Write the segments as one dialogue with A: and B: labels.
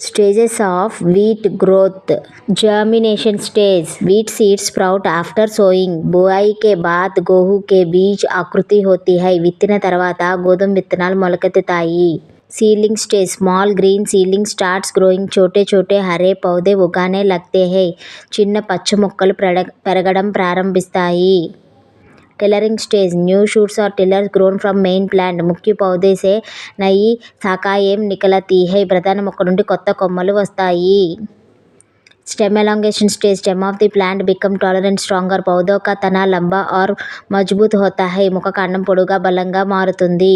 A: Stages of wheat growth. Germination stage. Wheat seeds sprout after sowing. बुआई के बाद गेहूं के बीज आकृति होती है. విత్తిన తర్వాత గోధుమ విత్తనాలు మొలకెత్తుతాయి. Ceiling stage. Small green ceiling starts growing. छोटे छोटे हरे पौधे उगाने लगते हैं. చిన్న పచ్చ మొక్కలు పెరగడం ప్రారంభిస్తాయి. Tillering stage. न्यू शूट्स और tillers grown from main plant. ముఖ్య పౌధे से नई शाखाएं निकलती है. ప్రధాన మొక్క నుండి కొత్త కొమ్మలు వస్తాయి. Stem elongation stage. Stem of the plant become taller and stronger. पौधों का तना लंबा और मजबूत होता है. ముఖ కాండం పొడుగా బలంగా మారుతుంది.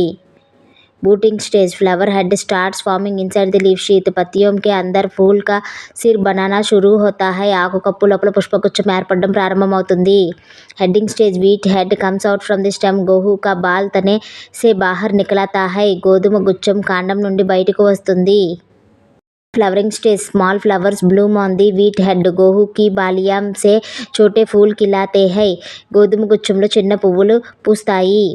A: Booting stage. Flower head starts forming inside the leaf sheath. पत्तियों के अंदर फूल का सिर बनाना शुरू होता है. ఆకు కప్పు లోపల పుష్పగుచ్చం ఏర్పడడం ప్రారంభమవుతుంది. Heading stage. Wheat head comes out from the stem. गेहूं का बाल तने से बाहर निकलता है. గోధుమ గుచ్చం కాండం నుండి బయటకు వస్తుంది. Flowering stage. Small flowers Bloom on the wheat head. गेहूं की बालियां से छोटे फूल खिलाते हैं. గోధుమ గుచ్చంలో చిన్న పువ్వులు పూస్తాయి.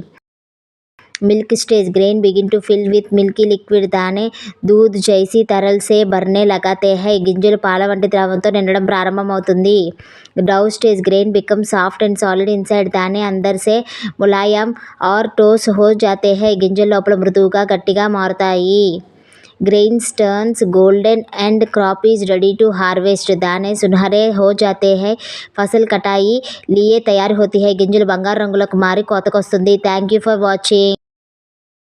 A: Milk stage. Grain begin to fill with milky liquid. दाने दूध जैसी तरल से भरने लगाते हैं. గింజలు పాల వంటి ద్రవంతో నిండడం ప్రారంభమవుతుంది. Dove stage. Grain become soft and solid inside. दाने अंदर से मुलायम और ठोस हो जाते हैं. గింజల లోపల మృదువుగా గట్టిగా మారుతాయి. Grains turns golden and crop is ready to harvest. दाने सुनहरे हो जाते हैं. फसल कटाई लिए तैयार होती है. గింజలు బంగారు రంగులకు మారి కోతకొస్తుంది. Thank you for watching.